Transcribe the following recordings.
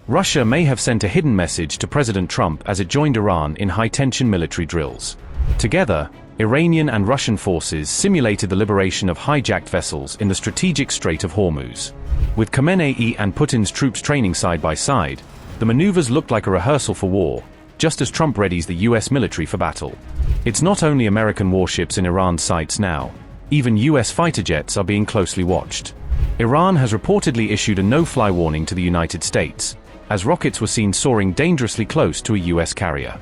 Russia may have sent a hidden message to President Trump as it joined Iran in high-tension military drills. Together, Iranian and Russian forces simulated the liberation of hijacked vessels in the strategic Strait of Hormuz. With Khamenei and Putin's troops training side by side, the maneuvers looked like a rehearsal for war, just as Trump readies the US military for battle. It's not only American warships in Iran's sights now, even US fighter jets are being closely watched. Iran has reportedly issued a no-fly warning to the United States, as rockets were seen soaring dangerously close to a US carrier.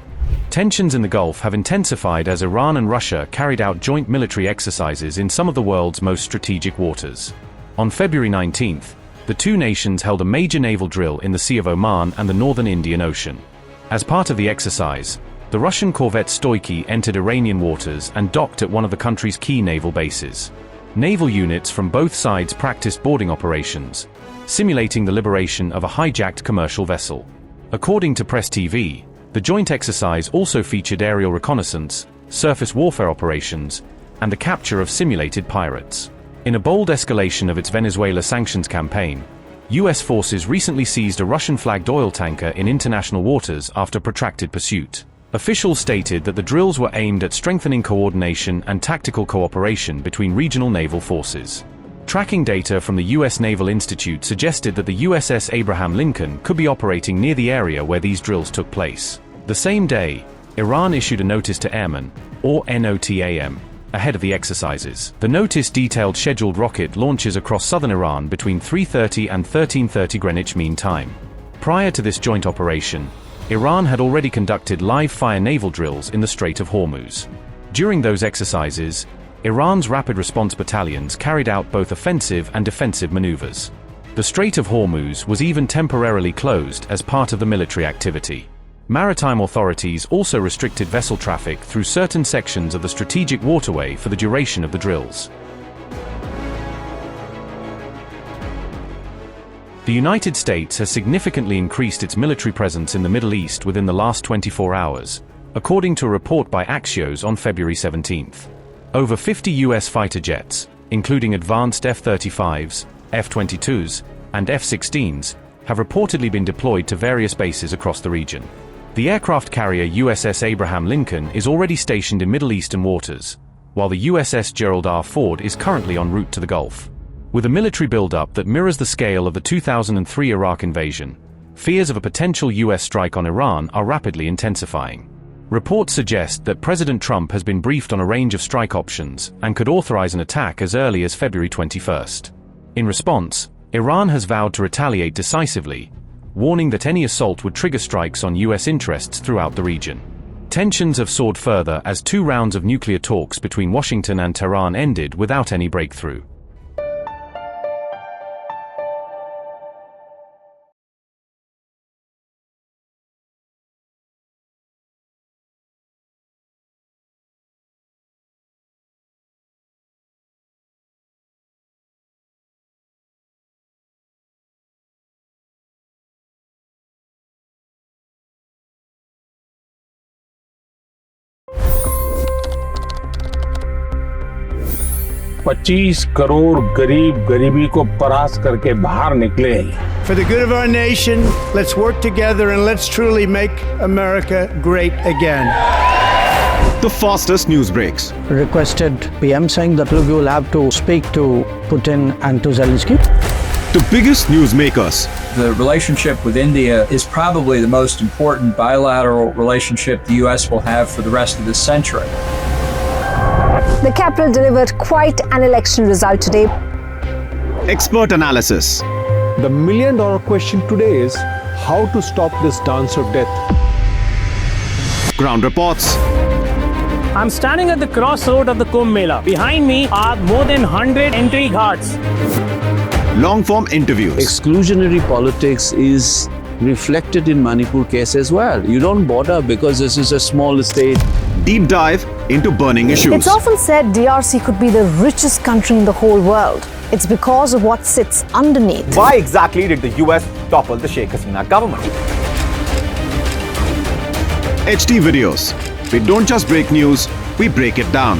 Tensions in the Gulf have intensified as Iran and Russia carried out joint military exercises in some of the world's most strategic waters. On February 19th, the two nations held a major naval drill in the Sea of Oman and the northern Indian Ocean. As part of the exercise, the Russian corvette Stoikiy entered Iranian waters and docked at one of the country's key naval bases. Naval units from both sides practiced boarding operations, simulating the liberation of a hijacked commercial vessel. According to Press TV, the joint exercise also featured aerial reconnaissance, surface warfare operations, and the capture of simulated pirates. In a bold escalation of its Venezuela sanctions campaign, US forces recently seized a Russian-flagged oil tanker in international waters after protracted pursuit. Officials stated that the drills were aimed at strengthening coordination and tactical cooperation between regional naval forces. Tracking data from the US Naval Institute suggested that the USS Abraham Lincoln could be operating near the area where these drills took place. The same day, Iran issued a notice to airmen, or NOTAM, ahead of the exercises. The notice detailed scheduled rocket launches across southern Iran between 3:30 and 13:30 Greenwich Mean Time. Prior to this joint operation, Iran had already conducted live-fire naval drills in the Strait of Hormuz. During those exercises, Iran's rapid response battalions carried out both offensive and defensive maneuvers. The Strait of Hormuz was even temporarily closed as part of the military activity. Maritime authorities also restricted vessel traffic through certain sections of the strategic waterway for the duration of the drills. The United States has significantly increased its military presence in the Middle East within the last 24 hours, according to a report by Axios on February 17th. Over 50 US fighter jets, including advanced F-35s, F-22s, and F-16s, have reportedly been deployed to various bases across the region. The aircraft carrier USS Abraham Lincoln is already stationed in Middle Eastern waters, while the USS Gerald R. Ford is currently en route to the Gulf. With a military buildup that mirrors the scale of the 2003 Iraq invasion, fears of a potential US strike on Iran are rapidly intensifying. Reports suggest that President Trump has been briefed on a range of strike options and could authorize an attack as early as February 21st. In response, Iran has vowed to retaliate decisively, warning that any assault would trigger strikes on US interests throughout the region. Tensions have soared further as 2 rounds of nuclear talks between Washington and Tehran ended without any breakthrough. $25 crore गरीब गरीबी को परास्त करके बाहर निकले। For the good of our nation, let's work together and let's truly make America great again. The fastest news breaks. Requested PM saying that look, you will have to speak to Putin and to Zelensky. The biggest news makers. The relationship with India is probably the most important bilateral relationship the US will have for the rest of this century. The capital delivered quite an election result today. Expert analysis. The million-dollar question today is how to stop this dance of death. Ground reports. I'm standing at the crossroad of the Kumbh Mela. Behind me are more than 100 entry ghats. Long-form interviews. Exclusionary politics is reflected in Manipur case as well. You don't bother because this is a small state. Deep dive into burning issues. It's often said DRC could be the richest country in the whole world. It's because of what sits underneath. Why exactly did the US topple the Sheikh Hasina government? HT videos. We don't just break news, we break it down.